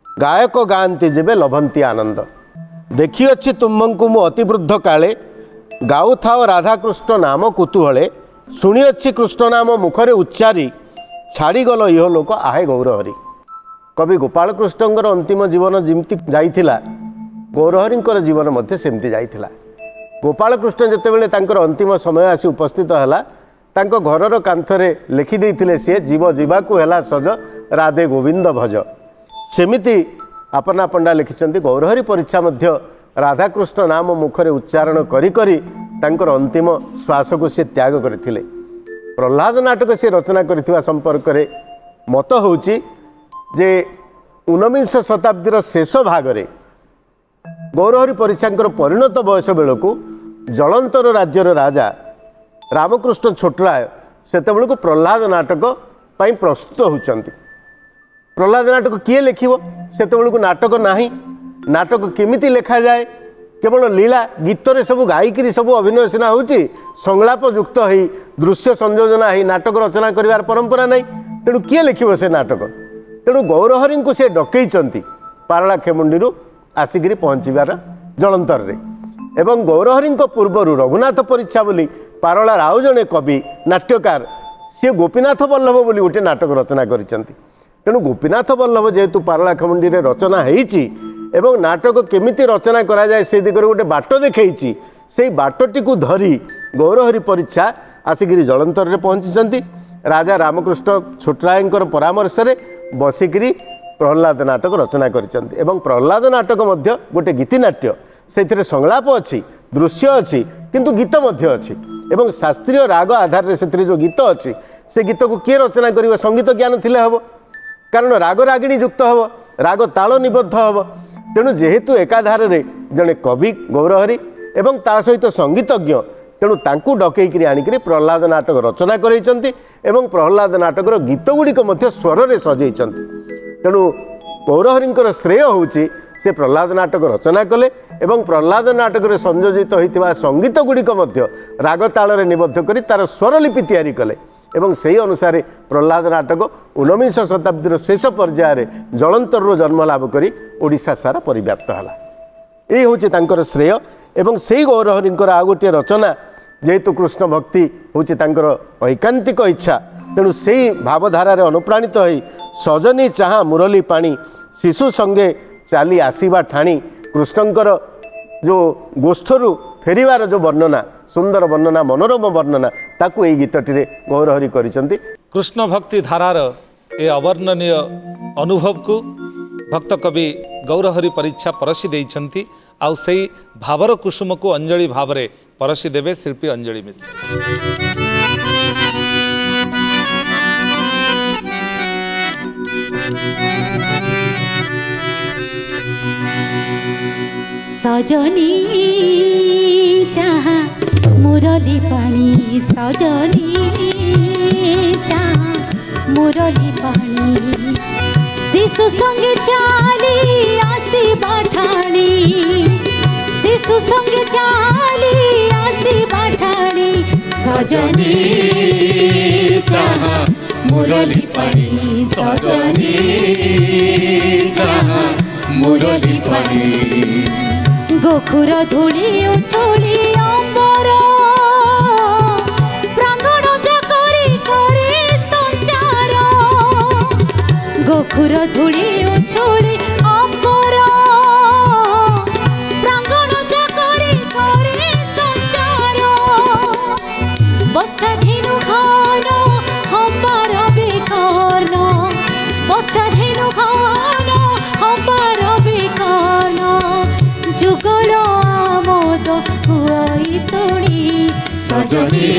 ଗାୟକ ଗାଆନ୍ତି ଯେବେ ଲଭନ୍ତି ଆନନ୍ଦ ଦେଖିଅଛି ତୁମଙ୍କୁ ମୁଁ ଅତି ବୃଦ୍ଧ କାଳେ ଗାଉଥାଅ ରାଧାକୃଷ୍ଣ ନାମ କୁତୁହଳେ ଶୁଣିଅଛି କୃଷ୍ଣ ନାମ ମୁଖରେ ଉଚ୍ଚାରି ଛାଡ଼ିଗଲ ଇହ ଲୋକ ଆହେ ଗୌରହରି। କବି ଗୋପାଳକୃଷ୍ଣଙ୍କର ଅନ୍ତିମ ଜୀବନ ଯେମିତି ଯାଇଥିଲା ଗୌରହରିଙ୍କର ଜୀବନ ମଧ୍ୟ ସେମିତି ଯାଇଥିଲା। ଗୋପାଳକୃଷ୍ଣ ଯେତେବେଳେ ତାଙ୍କର ଅନ୍ତିମ ସମୟ ଆସି ଉପସ୍ଥିତ ହେଲା ତାଙ୍କ ଘରର କାନ୍ଥରେ ଲେଖିଦେଇଥିଲେ ସିଏ ଜୀବ ଯିବାକୁ ହେଲା ସଜ ରାଧେ ଗୋବିନ୍ଦ ଭଜ। ସେମିତି ଆପନା ପଣ୍ଡା ଲେଖିଛନ୍ତି ଗୌରହରି ପରିଚ୍ଛା ମଧ୍ୟ ରାଧାକୃଷ୍ଣ ନାମ ମୁଖରେ ଉଚ୍ଚାରଣ କରି କରି ତାଙ୍କର ଅନ୍ତିମ ଶ୍ୱାସକୁ ସେ ତ୍ୟାଗ କରିଥିଲେ। ପ୍ରହ୍ଲାଦ ନାଟକ ସେ ରଚନା କରିଥିବା ସମ୍ପର୍କରେ ମତ ହେଉଛି ଯେ 19 ଶତାବ୍ଦୀର ଶେଷ ଭାଗରେ ଗୌରହରି ପରିଚ୍ଛାଙ୍କର ପରିଣତ ବୟସ ବେଳକୁ ଜଳନ୍ତର ରାଜ୍ୟର ରାଜା ରାମକୃଷ୍ଣ ଛୋଟରାୟ ସେତେବେଳକୁ ପ୍ରହ୍ଲାଦ ନାଟକ ପାଇଁ ପ୍ରସ୍ତୁତ ହେଉଛନ୍ତି। ପ୍ରହ୍ଲାଦ ନାଟକ କିଏ ଲେଖିବ? ସେତେବେଳକୁ ନାଟକ ନାହିଁ। ନାଟକ କେମିତି ଲେଖାଯାଏ? କେବଳ ଲୀଳା ଗୀତରେ ସବୁ ଗାଇକିରି ସବୁ ଅଭିନୟ ସିନା ହେଉଛି, ସଂଳାପ ଯୁକ୍ତ ହେଇ ଦୃଶ୍ୟ ସଂଯୋଜନା ହେଇ ନାଟକ ରଚନା କରିବାର ପରମ୍ପରା ନାହିଁ। ତେଣୁ କିଏ ଲେଖିବ ସେ ନାଟକ? ତେଣୁ ଗୌରହରିଙ୍କୁ ସେ ଡକେଇଛନ୍ତି ପାରଳାଖେମୁଣ୍ଡିରୁ ଆସିକିରି ପହଞ୍ଚିବାର ଜଳନ୍ତରରେ। ଏବଂ ଗୌରହରିଙ୍କ ପୂର୍ବରୁ ରଘୁନାଥ ପରିଚ୍ଛା ବୋଲି ପାରଳାର ଆଉ ଜଣେ କବି ନାଟ୍ୟକାର ସିଏ ଗୋପୀନାଥ ବଲ୍ଲଭ ବୋଲି ଗୋଟିଏ ନାଟକ ରଚନା କରିଛନ୍ତି। ତେଣୁ ଗୋପୀନାଥ ବଲ୍ଲଭ ଯେହେତୁ ପାରଳାଖେମୁଣ୍ଡିରେ ରଚନା ହେଇଛି ଏବଂ ନାଟକ କେମିତି ରଚନା କରାଯାଏ ସେ ଦିଗରେ ଗୋଟେ ବାଟ ଦେଖେଇଛି, ସେଇ ବାଟଟିକୁ ଧରି ଗୌରହରି ପରିଚ୍ଛା ଆସିକିରି ଜଳନ୍ତରରେ ପହଞ୍ଚିଛନ୍ତି। ରାଜା ରାମକୃଷ୍ଣ ଛୋଟରାୟଙ୍କର ପରାମର୍ଶରେ ବସିକିରି ପ୍ରହ୍ଲାଦ ନାଟକ ରଚନା କରିଛନ୍ତି ଏବଂ ପ୍ରହ୍ଲାଦ ନାଟକ ମଧ୍ୟ ଗୋଟେ ଗୀତିନାଟ୍ୟ। ସେଥିରେ ସଂଳାପ ଅଛି, ଦୃଶ୍ୟ ଅଛି, କିନ୍ତୁ ଗୀତ ମଧ୍ୟ ଅଛି ଏବଂ ଶାସ୍ତ୍ରୀୟ ରାଗ ଆଧାରରେ ସେଥିରେ ଯେଉଁ ଗୀତ ଅଛି ସେ ଗୀତକୁ କିଏ ରଚନା କରିବ? ସଙ୍ଗୀତ ଜ୍ଞାନ ଥିଲେ ହେବ, କାରଣ ରାଗ ରାଗିଣୀ ଯୁକ୍ତ ହେବ, ରାଗ ତାଳ ନିବଦ୍ଧ ହେବ। ତେଣୁ ଯେହେତୁ ଏକାଧାରରେ ଜଣେ କବି ଗୌରହରି ଏବଂ ତା ସହିତ ସଙ୍ଗୀତଜ୍ଞ, ତେଣୁ ତାଙ୍କୁ ଡକେଇକିରି ଆଣିକିରି ପ୍ରହ୍ଲାଦ ନାଟକ ରଚନା କରାଇଛନ୍ତି ଏବଂ ପ୍ରହ୍ଲାଦ ନାଟକର ଗୀତ ଗୁଡ଼ିକ ମଧ୍ୟ ସ୍ୱରରେ ସଜେଇଛନ୍ତି। ତେଣୁ गौरहरिंकर श्रेय होउची से प्रहलाद नाटक रचना कले एवं प्रहलाद नाटक रे संयोजित होइतिबा संगीत गुड़िक मध्य राग ताल रे निबद्ध करी तार स्वरलिपि तैयारी कले एवं सही अनुसार प्रहलाद नाटक 19 शताब्दीर शेष पर्यायर जलंतर जन्म लाभ करी ओडिशा सारा परिव्याप्त हला। यही हूँ तांकर श्रेय एवं से गौरहरिंकर आ गोटे रचना जेहेतु कृष्ण भक्ति हूँ तांकर ऐकांतिक इच्छा तेणु से भावधारा अनुप्राणित हो सजनी चाहा मुरली पाणी शिशु संगे चली आसवा ठाणी कृष्णंकर जो गोष्ठरू फेरिवार जो वर्णना सुंदर वर्णना मनोरम वर्णना ताकू यही गीतटी गौरहरि करिसेंती। कृष्ण भक्ति धारार ए अवर्णनीय अनुभव को भक्त कवि गौरहरि परीक्षा परसी देइछंती आउ सेई भावर कुसुम को अंजलि भावरे परसी देवे शिल्पी अंजलि मिश्र। सजनी चाहा मुरली पाणी सजनी चाहा मुरली पाणी शिशु संगे चाली आसीबा ठाणी शिशु संगे चाली आसीबा ठाणी सजनी चाहा मुरली पाणी सजनी चाहा मुरली पाणी गोखुर धूली उछोली अंबर प्रांगण जाकरी करे संचार गोखुर धूली उछोली अंबर प्रांगण जाकरी करे संचार बच्चाधीनु घन हंबार बेकर्न बच्चाधीनु घन हंबार बेकर्न जुगल आमोद हुई शुणी सजनी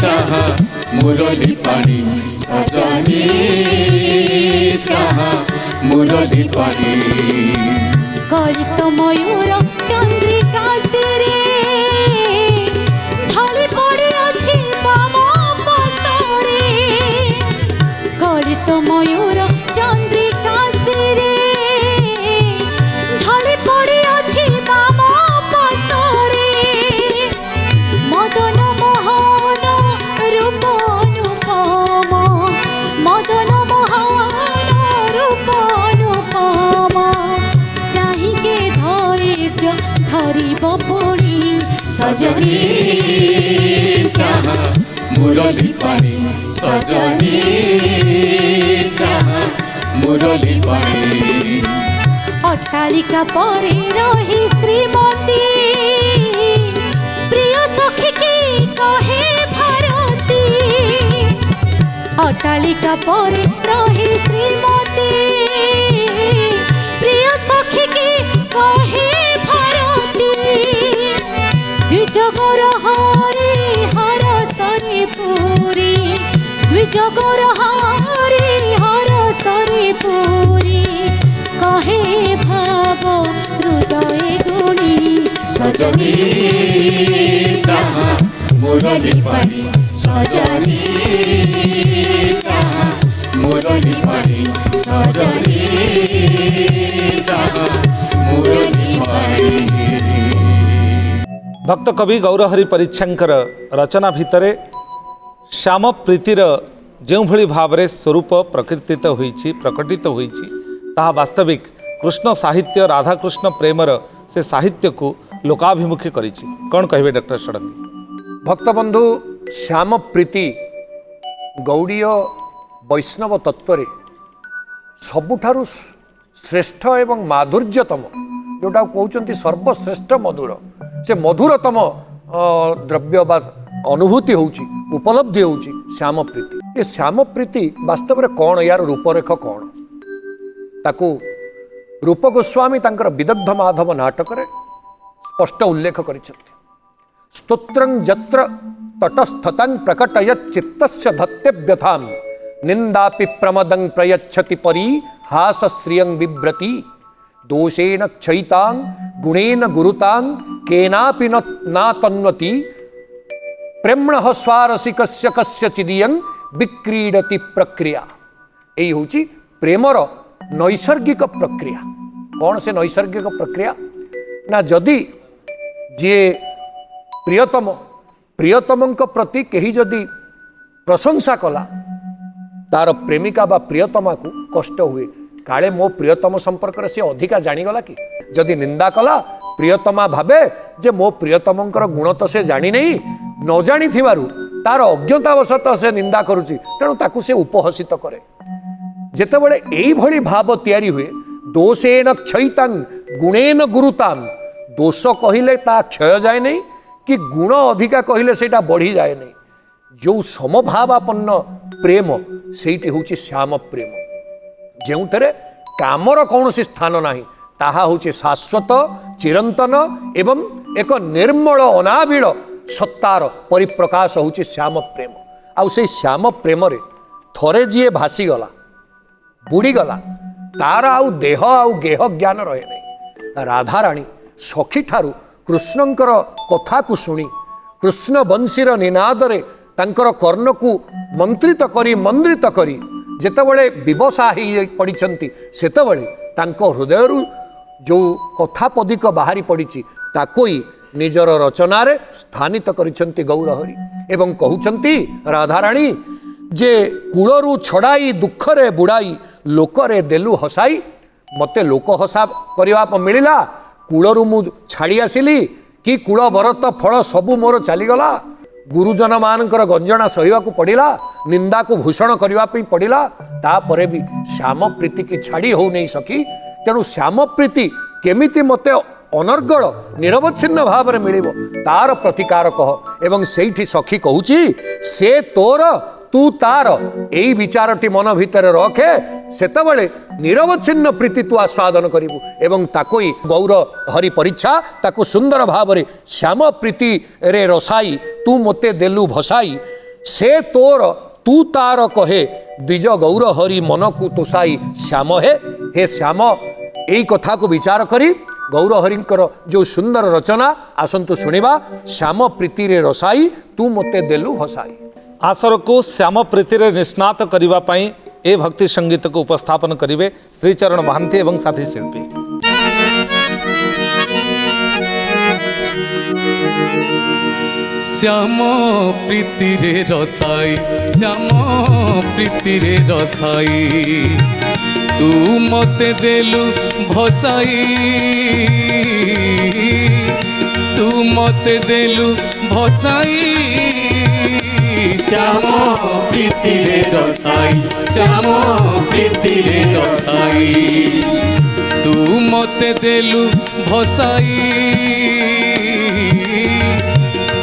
चाहा मुरली पाणी सजनी चाहा मुरली पाणी कलित मयूर चंद्रिका सिरे ढली पड़ी अछि बाम पसरे कलित मयूर चंद्रिका सिरे ढली पड़ी अछि बाम पसरे मदन मोहन रूप अनुपम मदन मोहन रूप अनुपम चाहिके धैर्य धरिब पड़ी सजनी चाहा मुरली पाणी सजनी चाहा मुरली पाणी अट्टालिका परे रही श्रीमती प्रिय सखी की कहे भारती अट्टालिका परे रही श्रीमती प्रिय सखी की कहे भारती द्विजगर हरि हर सरे पुरी द्विजगर हरि हर सरे पुरी कहे भाव हृदय गुणी सजनी चाहा मुरली पाणी सजनी चाहा मुरली पाणी सजनी चाहा मुरली पाणी। भक्त कवि गौरहरि परीक्षांकर रचना भितरे श्याम प्रीतिर जो भली भावरे स्वरूप प्रकृतित होईछि प्रकटित होईछि ताहा वास्तविक कृष्ण साहित्य राधाकृष्ण प्रेमर से साहित्य को लोकाभिमुखी करिछि। कौन कहबे डॉक्टर षडंगी? भक्तबंधु श्याम प्रीति गौड़ीय वैष्णव तत्व सबुठारु श्रेष्ठ एवं माधुर्यतम जोटा कहते सर्वश्रेष्ठ मधुर से मधुरतम द्रव्य बा अनुभूति होउची उपलब्धि होउची श्याम प्रीति। ये श्याम प्रीति वास्तव में कौन यार रूपरेख कौन ताकू रूप गोस्वामी तांकर विदग्ध माधव नाटक रे स्पष्ट उल्लेख करिसेंति। स्तोत्रं जत्र तटस्थतं प्रकटयत् चित्तस्य धत्ते व्यथां निंदापि प्रमदं प्रयच्छति परि हासश्रियं बिभ्रति दोषेण क्षयितां गुणेन गुरुतां केनापि न तन्वति प्रेम्णः स्वारसिकस्य कस्यचिदियं विक्रीडति प्रक्रिया। यही होची प्रेमर नैसर्गिक प्रक्रिया। कौन से नैसर्गिक प्रक्रिया ना जदि जी प्रियतम प्रियतम प्रति कहीं जदि प्रशंसा कला तार प्रेमिका बा प्रियतमा को कष्ट हुए काले मो प्रियतम संपर्क से अधिका जानीगला कि जदि निंदा कला प्रियतमा भावे जे मो प्रियतमंकर गुण तो से जानी नहीं न जानी तार अज्ञतावशत से निंदा करुच्ची तेणु ताकू से उपहसित करे। जेतेबेले एई भली भाव तैयारी हुए दोषेण क्षयितां गुणेन गुरुतां दोष कहिले ता क्षय जाए नहीं कि गुण अधिका कहिले सेटा बढ़ी जाए नहीं। जो समभावापन्न प्रेम सेठी होची श्याम प्रेम जो कामर कौन स्थान ना ताहा होची शाश्वत चिरंतन एवं एक निर्मल अनाबिल सत्तार परिप्रकाश होची श्याम प्रेम। आउ से श्याम प्रेम रे थरे जी भासीगला बुड़ीगला तार आउ देह आउ गेह ज्ञान रहे नहीं। राधाराणी सखी ठारू कृष्णंकर कथा को शुणी कृष्ण वंशीर निनादरे तांकर कर्ण को मंत्रित करी जेतेबेले विवशा ही पड़िछंती सेतेबेले तांको हृदयरु जो कथा पदिक बाहरी पड़िछि ताकोई निजर रचनारे स्थानित करिछंती गौरहरि एवं कहउछंती राधाराणी जे कूलरू छड़ाई दुखरे बुड़ाई लोकरे देलु हसाई मते लोक हसा करबा मिलिला कूलरू मु छाड़ी आसिली कि कूल भरत फल सबू मोर चलीगला गुरुजन मानकर गंजना सहिबा को पड़िला निंदा को भूषण करने पड़िला तापरे भी श्याम प्रीति की छाड़ी हो नहीं सकी तेणु श्याम प्रीति केमिति मते अनर्गल निरवच्छिन्न भाव में मिलिबो तार प्रतिकार कह एवं सेठी सखी कहूची से तोर तू तार एई विचारटी मन भितर रखे सेतबेले निरवच्छिन्न प्रीति तू आस्वादन करिबु एवं ताकोई गौर हरि परीक्षा ताको सुंदर भाव रे श्याम प्रीति रे रसाई तू मते देलु भसाई से तोर तू तार कहे द्विज गौर हरि मन को तोसाई श्याम हे श्याम एई कथा को विचार करी गौर हरिंकर जो सुंदर रचना आसंतु सुनिबा श्याम प्रीति रे रसाई तू मते देलु भसाई। आसर को श्याम प्रीति रे निष्णात करिबा पई ए भक्ति संगीत को उपस्थापन करिवे श्रीचरण महांती एवं साथी शिल्पी। श्याम प्रीति रे रसाई श्याम प्रीति रे रसाई तू मते देलु भसाई तू मते देलु भसाई श्याम प्रीति रे रसाई श्याम प्रीति रे रसाई तू मते देलु भसाई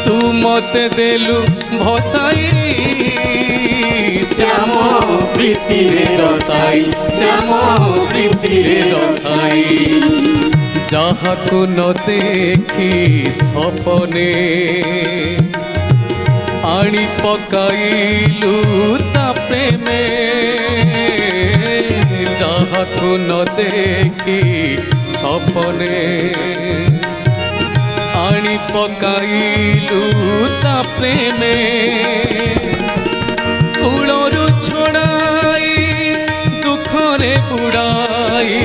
तू मते देलु भसाई श्याम प्रीति रे रसाई श्याम प्रीति रे रसाई जहाँ को न देखी सपने आनी पकाइलु ता प्रेमे जहाँ को न देखी सपने आनी पकाइलु ता प्रेमे कूलरू छड़ाई दुखरे बुड़ाई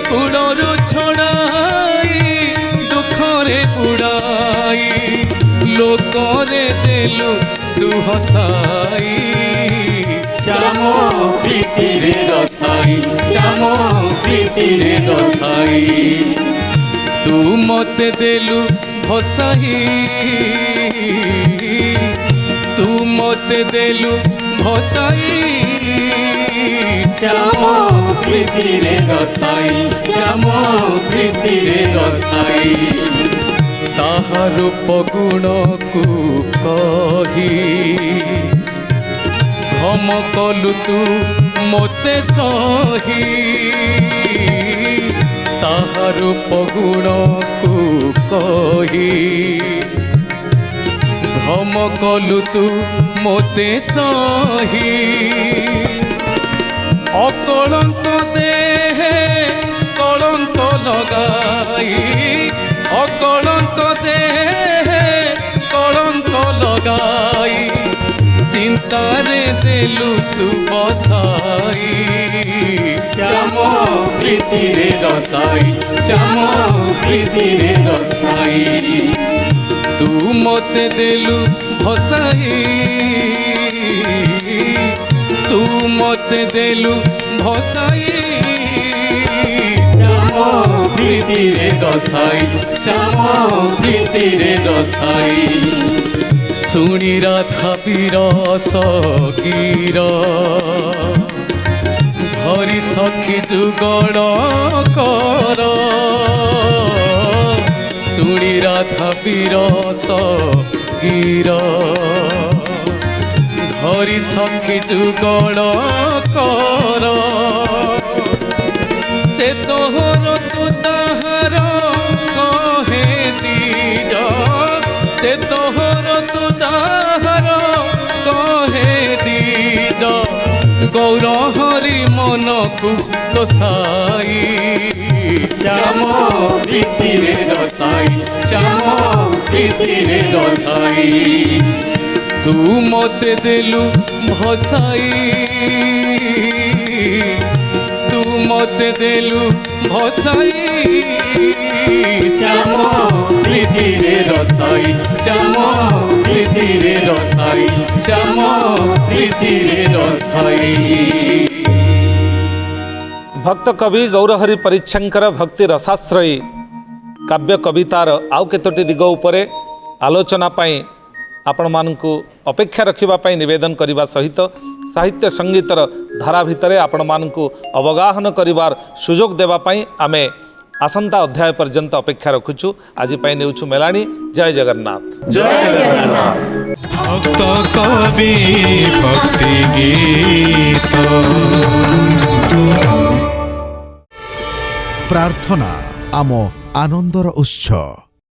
कूलरू छड़ाई दुखरे बुड़ाई लोकरे देलु तू हसाई श्याम प्रीति रे रसाई श्याम प्रीति रे रसाई तू मते देलु भसाई तू मते देलु भसाई श्याम प्रीति रे रसाई श्याम प्रीति रे रसाई ताहार पगुण को कही भम कलु तू मोते सही ताहार पगुण को कही भम कलु तू मोते सही अकलंक देहे कलंक लगाई अकलंक देहे कलंक लगाई ତାରେ ଦେଲୁ ତୁ ବସାଇ শ্যাম প্রীতিরে রসাই শ্যাম প্রীতিরে রসাই তু মতে দেলু ভসাই তু মতে দেলু ভসাই শ্যাম প্রীতিরে রসাই শ্যাম প্রীতিরে রসাই শুনি রাধা বিরস গীর ধরি সখী যুগল কর শুনি রাধা বিরস গীর ধরি সখী যুগল কর সে তোহর তু তাহার কহে দিজ সে তোহর তু তাহার কহে দিজ গৌর হরি মনকু দোসাই শ্যাম প্রীতিরে রসাই শ্যাম প্রীতিরে রসাই তু মতে দেলু ভসাই তু মতে দেলু ভসাই শ্যাম প্রীতিরে রসাই শ্যাম প্রীতিরে রসাই শ্যাম প্রীতিরে রসাই ଭକ୍ତ କବି ଗୌରହରି ପରିଚ୍ଛଙ୍କର ଭକ୍ତି ରସାଶ୍ରୟୀ କାବ୍ୟ କବିତାର ଆଉ କେତୋଟି ଦିଗ ଉପରେ ଆଲୋଚନା ପାଇଁ ଆପଣମାନଙ୍କୁ ଅପେକ୍ଷା ରଖିବା ପାଇଁ ନିବେଦନ କରିବା ସହିତ ସାହିତ୍ୟ ସଙ୍ଗୀତର ଧାରା ଭିତରେ ଆପଣମାନଙ୍କୁ ଅବଗାହନ କରିବାର ସୁଯୋଗ ଦେବା ପାଇଁ ଆମେ ଆସନ୍ତା ଅଧ୍ୟାୟ ପର୍ଯ୍ୟନ୍ତ ଅପେକ୍ଷା ରଖୁଛୁ ଆଜି ପାଇଁ ନେଉଛୁ ମେଲାଣି ଜୟ ଜଗନ୍ନାଥ জয় জগন্নাথ ভক্ত কবি ভক্তি গীত প্রার্থনা আম আনন্দর উৎস।